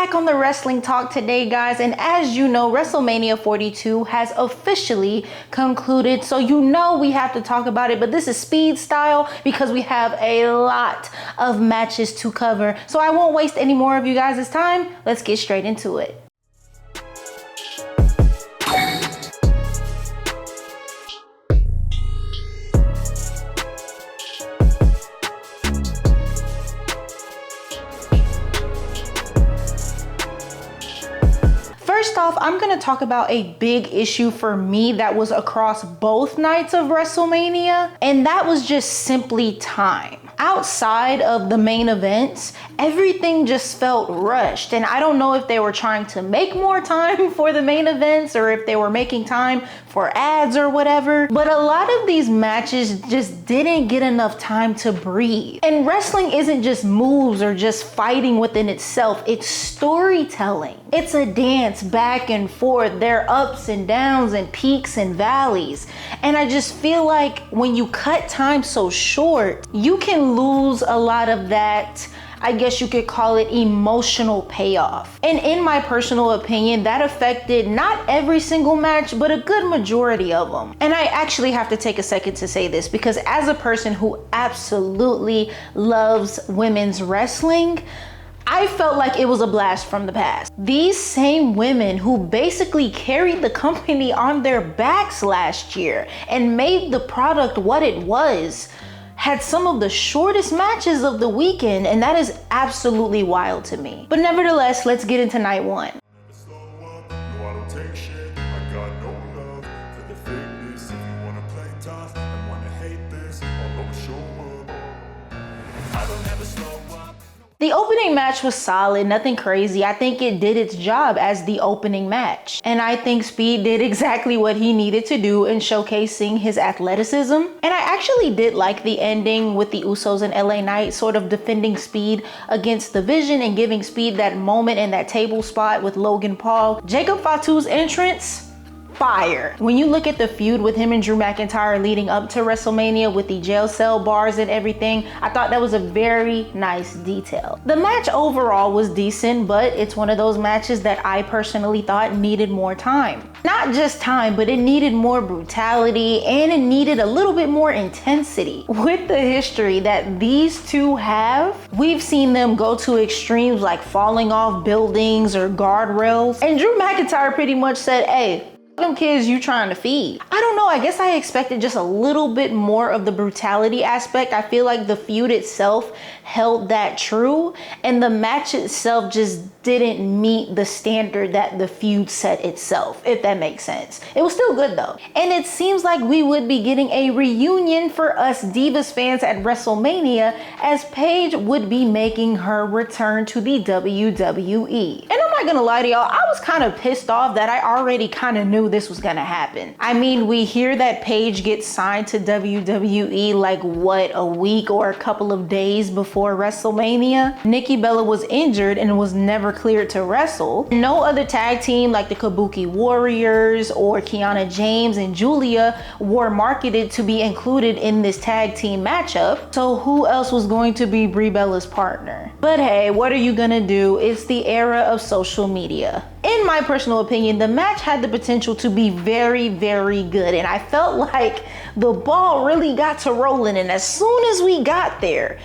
back on the wrestling talk today, guys, and as you know, WrestleMania 42 has officially concluded, so you know we have to talk about it, but this is speed style because we have a lot of matches to cover. So I won't waste any more of you guys' time. Let's get straight into it. First off, I'm gonna talk about a big issue for me that was across both nights of WrestleMania, and that was just simply time. Outside of the main events, everything just felt rushed, and I don't know if they were trying to make more time for the main events or if they were making time for ads or whatever, but a lot of these matches just didn't get enough time to breathe. And wrestling isn't just moves or just fighting within itself, it's storytelling. It's a dance back and forth. There are ups and downs and peaks and valleys. And I just feel like when you cut time so short, you can lose a lot of that, I guess you could call it, emotional payoff. And in my personal opinion, that affected not every single match, but a good majority of them. And I actually have to take a second to say this because as a person who absolutely loves women's wrestling, I felt like it was a blast from the past. These same women who basically carried the company on their backs last year and made the product what it was, had some of the shortest matches of the weekend, and that is absolutely wild to me. But nevertheless, let's get into night one. The opening match was solid, nothing crazy. I think it did its job as the opening match. And I think Speed did exactly what he needed to do in showcasing his athleticism. And I actually did like the ending with the Usos and LA Knight sort of defending Speed against the Vision and giving Speed that moment and that table spot with Logan Paul. Jacob Fatu's entrance, fire. When you look at the feud with him and Drew McIntyre leading up to WrestleMania with the jail cell bars and everything, I thought that was a very nice detail. The match overall was decent, but it's one of those matches that I personally thought needed more time. Not just time, but it needed more brutality and it needed a little bit more intensity. With the history that these two have, we've seen them go to extremes like falling off buildings or guardrails, and Drew McIntyre pretty much said, hey, them kids you trying to feed. I don't know, I guess I expected just a little bit more of the brutality aspect. I feel like the feud itself held that true, and the match itself just didn't meet the standard that the feud set itself, if that makes sense. It was still good though. And it seems like we would be getting a reunion for us Divas fans at WrestleMania, as Paige would be making her return to the WWE. And I'm not gonna lie to y'all, I was kind of pissed off that I already kind of knew this was gonna happen. I mean, we hear that Paige gets signed to WWE like what, a week or a couple of days before WrestleMania. Nikki Bella was injured and was never cleared to wrestle. No other tag team like the Kabuki Warriors or Kiana James and Julia were marketed to be included in this tag team matchup. So who else was going to be Brie Bella's partner? But hey, what are you gonna do? It's the era of social media. In my personal opinion, the match had the potential to be very, very good. And I felt like the ball really got to rolling. And as soon as we got there,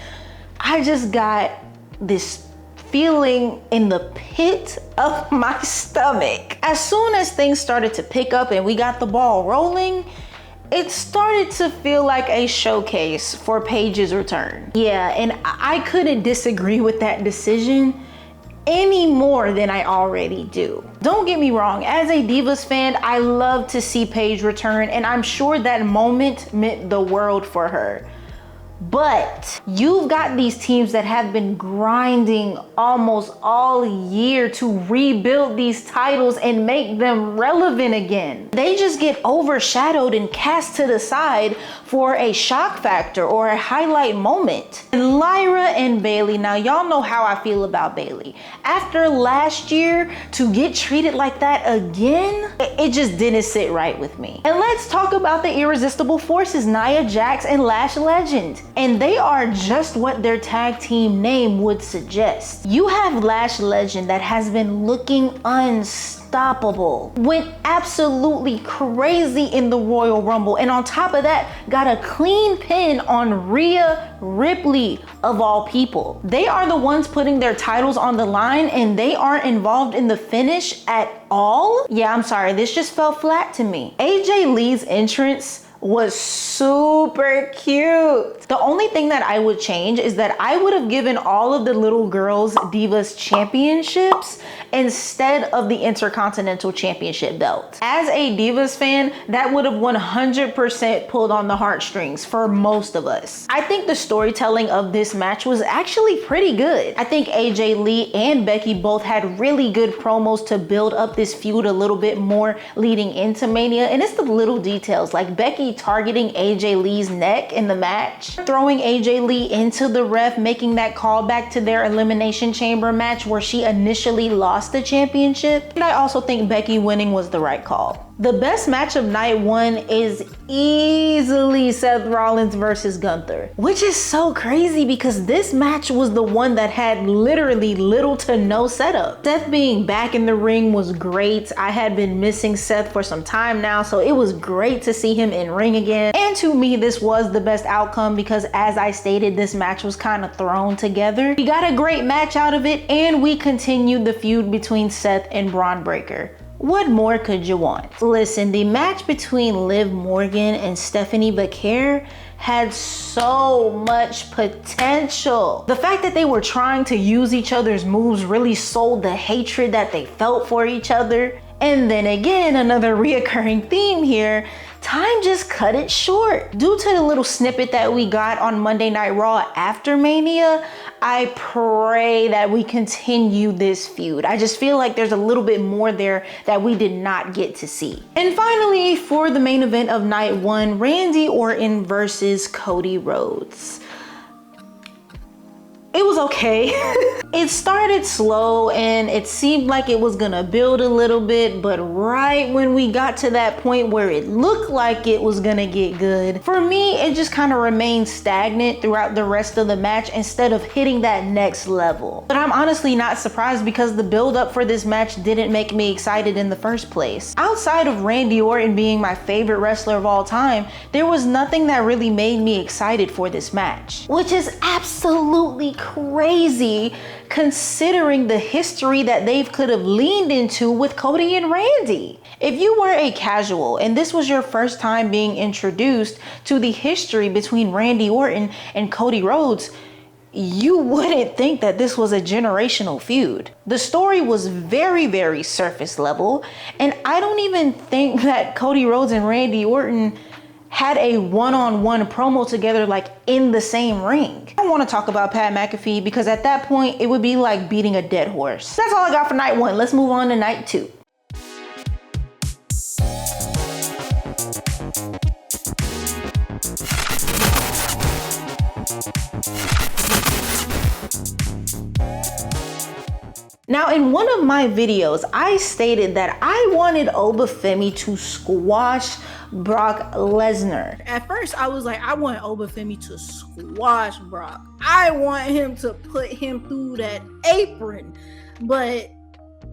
I just got this feeling in the pit of my stomach. As soon as things started to pick up and we got the ball rolling, it started to feel like a showcase for Paige's return. Yeah, and I couldn't disagree with that decision any more than I already do. Don't get me wrong, as a Divas fan, I love to see Paige return, and I'm sure that moment meant the world for her. But you've got these teams that have been grinding almost all year to rebuild these titles and make them relevant again. They just get overshadowed and cast to the side for a shock factor or a highlight moment. And Lyra and Bayley, now y'all know how I feel about Bayley. After last year, to get treated like that again, it just didn't sit right with me. And let's talk about the irresistible forces, Nia Jax and Lash Legend. and they are just what their tag team name would suggest. You have Lash Legend that has been looking unstoppable, went absolutely crazy in the Royal Rumble, and on top of that, got a clean pin on Rhea Ripley, of all people. They are the ones putting their titles on the line, and they aren't involved in the finish at all. Yeah, I'm sorry, this just fell flat to me. AJ Lee's entrance was super cute. The only thing that I would change is that I would have given all of the little girls Divas championships instead of the Intercontinental Championship belt. As a Divas fan, that would have 100% pulled on the heartstrings for most of us. I think the storytelling of this match was actually pretty good. I think AJ Lee and Becky both had really good promos to build up this feud a little bit more leading into Mania, and it's the little details like Becky targeting AJ Lee's neck in the match, throwing AJ Lee into the ref, making that callback to their Elimination Chamber match where she initially lost the championship. And I also think Becky winning was the right call. The best match of night one is easily Seth Rollins versus Gunther, which is so crazy because this match was the one that had literally little to no setup. Seth being back in the ring was great. I had been missing Seth for some time now, so it was great to see him in ring again. And to me, this was the best outcome because, as I stated, this match was kind of thrown together. We got a great match out of it, and we continued the feud between Seth and Braun Breaker. What more could you want? Listen, the match between Liv Morgan and Stephanie Becerra had so much potential. The fact that they were trying to use each other's moves really sold the hatred that they felt for each other. And then again, another reoccurring theme here, time just cut it short. Due to the little snippet that we got on Monday Night Raw after Mania, I pray that we continue this feud. I just feel like there's a little bit more there that we did not get to see. And finally, for the main event of night one, Randy Orton versus Cody Rhodes. It was okay. It started slow and it seemed like it was gonna build a little bit, but right when we got to that point where it looked like it was gonna get good, for me, it just kind of remained stagnant throughout the rest of the match instead of hitting that next level. But I'm honestly not surprised because the build up for this match didn't make me excited in the first place. Outside of Randy Orton being my favorite wrestler of all time, there was nothing that really made me excited for this match, which is absolutely crazy considering the history that they could have leaned into with Cody and Randy. If you were a casual and this was your first time being introduced to the history between Randy Orton and Cody Rhodes, you wouldn't think that this was a generational feud. The story was very, very surface level, and I don't even think that Cody Rhodes and Randy Orton had a one-on-one promo together like in the same ring. I don't want to talk about Pat McAfee because at that point it would be like beating a dead horse. That's all I got for night one. Let's move on to night two. Now, in one of my videos, I stated that I wanted Obafemi to squash Brock Lesnar. At first, I was like, I want Obafemi to squash Brock. I want him to put him through that apron. But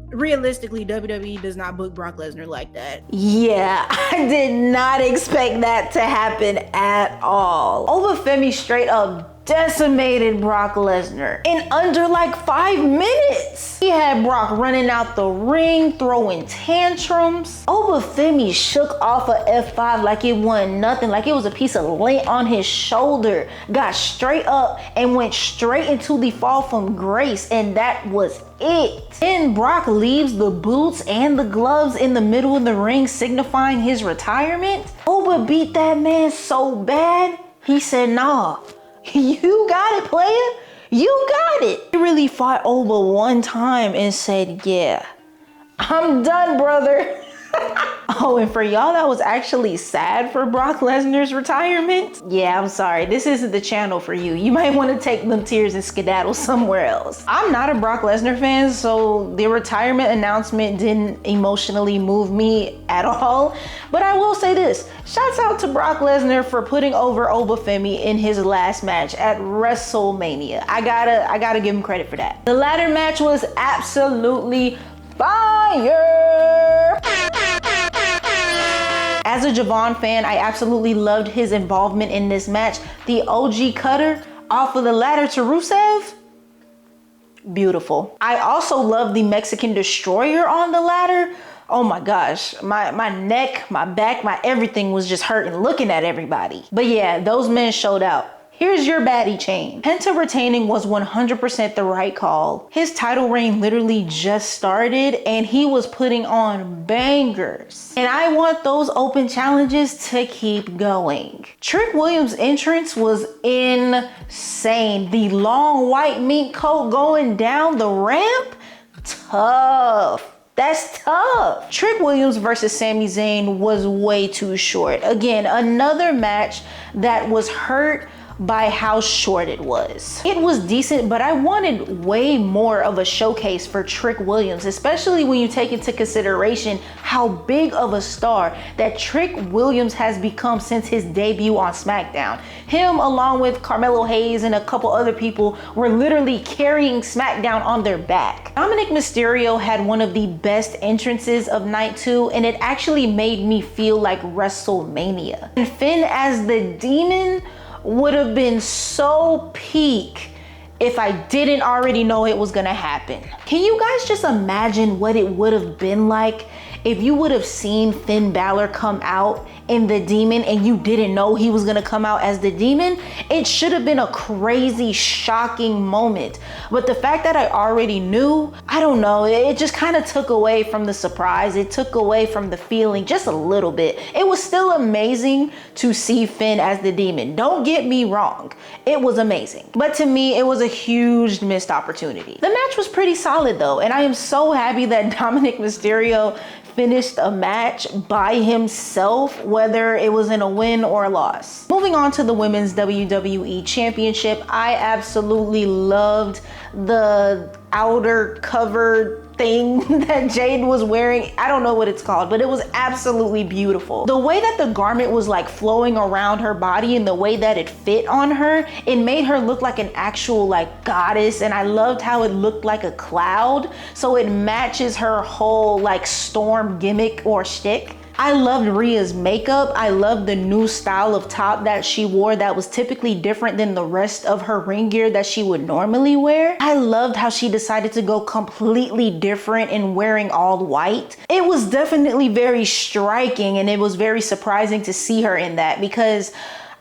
realistically, WWE does not book Brock Lesnar like that. Yeah, I did not expect that to happen at all. Obafemi straight up decimated Brock Lesnar in under like 5 minutes. He had Brock running out the ring, throwing tantrums. Obafemi shook off a F5 like it wasn't nothing, like it was a piece of lint on his shoulder, got straight up and went straight into the fall from grace, and that was it. Then Brock leaves the boots and the gloves in the middle of the ring, signifying his retirement. Oba beat that man so bad, he said, nah, you got it, player. You got it. He really fought Oba one time and said, yeah, I'm done, brother. Oh, and for y'all that was actually sad for Brock Lesnar's retirement, yeah, I'm sorry. This isn't the channel for you. You might want to take them tears and skedaddle somewhere else. I'm not a Brock Lesnar fan, so the retirement announcement didn't emotionally move me at all. But I will say this, shouts out to Brock Lesnar for putting over Obafemi in his last match at WrestleMania. I gotta give him credit for that. The ladder match was absolutely fire. As a Javon fan, I absolutely loved his involvement in this match. The OG cutter off of the ladder to Rusev, beautiful. I also love the Mexican Destroyer on the ladder. Oh my gosh, my neck, my back, my everything was just hurting looking at everybody. But yeah, those men showed out. Here's your baddie chain. Penta retaining was 100% the right call. His title reign literally just started and he was putting on bangers. And I want those open challenges to keep going. Trick Williams' entrance was insane. The long white mink coat going down the ramp, tough. That's tough. Trick Williams versus Sami Zayn was way too short. Again, another match that was hurt by how short it was. It was decent, but I wanted way more of a showcase for Trick Williams, especially when you take into consideration how big of a star that Trick Williams has become since his debut on SmackDown. Him, along with Carmelo Hayes and a couple other people, were literally carrying SmackDown on their back. Dominic Mysterio had one of the best entrances of night 2, and it actually made me feel like WrestleMania. And Finn as the Demon would have been so peak if I didn't already know it was gonna happen. Can you guys just imagine what it would have been like if you would have seen Finn Balor come out in the Demon and you didn't know he was gonna come out as the Demon? It should have been a crazy, shocking moment. But the fact that I already knew, I don't know, it just kind of took away from the surprise. It took away from the feeling just a little bit. It was still amazing to see Finn as the Demon. Don't get me wrong, it was amazing. But to me, it was a huge missed opportunity. The match was pretty solid though, and I am so happy that Dominic Mysterio finished a match by himself, whether it was in a win or a loss. Moving on to the Women's WWE Championship, I absolutely loved the outer cover thing that Jade was wearing. I don't know what it's called, but it was absolutely beautiful. The way that the garment was like flowing around her body and the way that it fit on her, it made her look like an actual like goddess, and I loved how it looked like a cloud, so it matches her whole like storm gimmick or shtick. I loved Rhea's makeup. I loved the new style of top that she wore that was typically different than the rest of her ring gear that she would normally wear. I loved how she decided to go completely different in wearing all white. It was definitely very striking, and it was very surprising to see her in that, because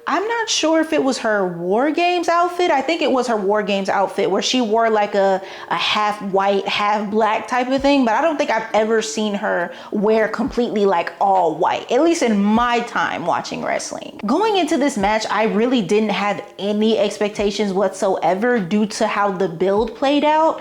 I'm not sure if it was her War Games outfit. I think it was her War Games outfit where she wore like a half white, half black type of thing, but I don't think I've ever seen her wear completely like all white, at least in my time watching wrestling. Going into this match, I really didn't have any expectations whatsoever due to how the build played out,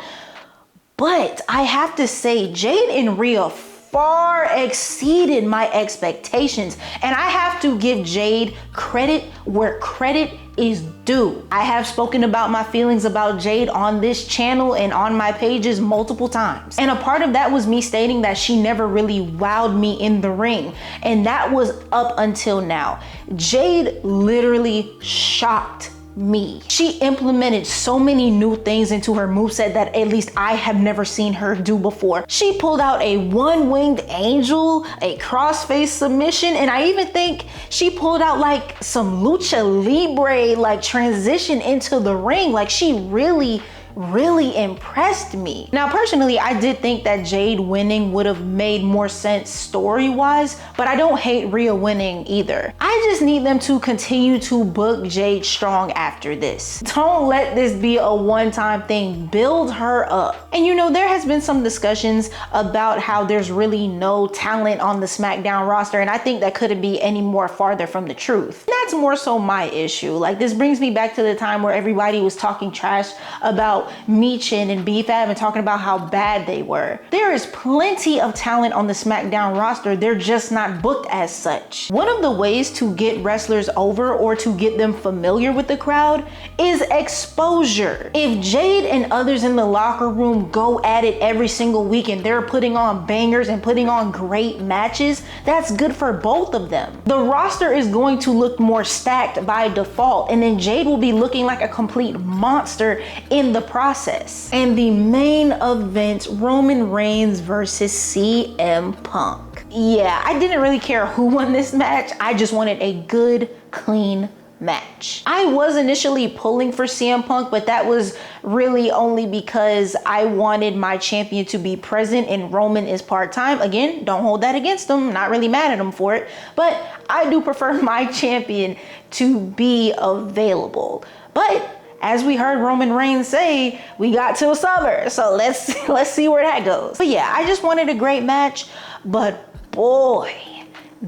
but I have to say Jade and Rhea far exceeded my expectations, and I have to give Jade credit where credit is due. I have spoken about my feelings about Jade on this channel and on my pages multiple times, and a part of that was me stating that she never really wowed me in the ring, and that was up until now. Jade literally shocked me. She implemented so many new things into her moveset that at least I have never seen her do before. She pulled out a one-winged angel, a crossface submission, and I even think she pulled out like some lucha libre like transition into the ring. Like she really impressed me. Now personally, I did think that Jade winning would have made more sense story-wise, but I don't hate Rhea winning either. I just need them to continue to book Jade strong after this. Don't let this be a one-time thing. Build her up. And you know, there has been some discussions about how there's really no talent on the SmackDown roster, and I think that couldn't be any more farther from the truth. That's more so my issue. Like, this brings me back to the time where everybody was talking trash about about Michin and BFAB and talking about how bad they were. There is plenty of talent on the SmackDown roster. They're just not booked as such. One of the ways to get wrestlers over or to get them familiar with the crowd is exposure. If Jade and others in the locker room go at it every single week and they're putting on bangers and putting on great matches, that's good for both of them. The roster is going to look more stacked by default, and then Jade will be looking like a complete monster in the process. And the main event, Roman Reigns versus CM Punk. Yeah, I didn't really care who won this match. I just wanted a good, clean match. I was initially pulling for CM Punk, but that was really only because I wanted my champion to be present and Roman is part-time. Again, don't hold that against him. Not really mad at him for it, but I do prefer my champion to be available. But as we heard Roman Reigns say, we got till summer. So let's see where that goes. But yeah, I just wanted a great match, but boy,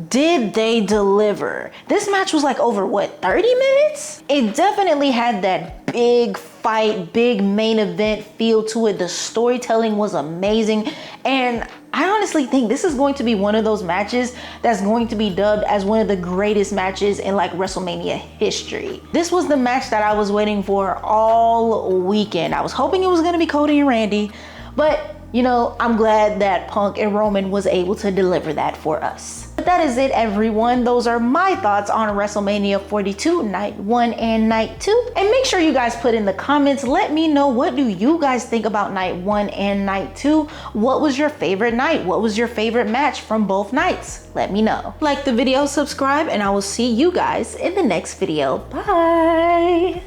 did they deliver. This match was like over what, 30 minutes? It definitely had that big fight, big main event feel to it. The storytelling was amazing. And I honestly think this is going to be one of those matches that's going to be dubbed as one of the greatest matches in like WrestleMania history. This was the match that I was waiting for all weekend. I was hoping it was gonna be Cody and Randy, but you know, I'm glad that Punk and Roman was able to deliver that for us. But that is it, everyone. Those are my thoughts on WrestleMania 42, night 1 and night 2. And make sure you guys put in the comments, let me know, what do you guys think about night 1 and night 2? What was your favorite night? What was your favorite match from both nights? Let me know. Like the video, subscribe, and I will see you guys in the next video. Bye.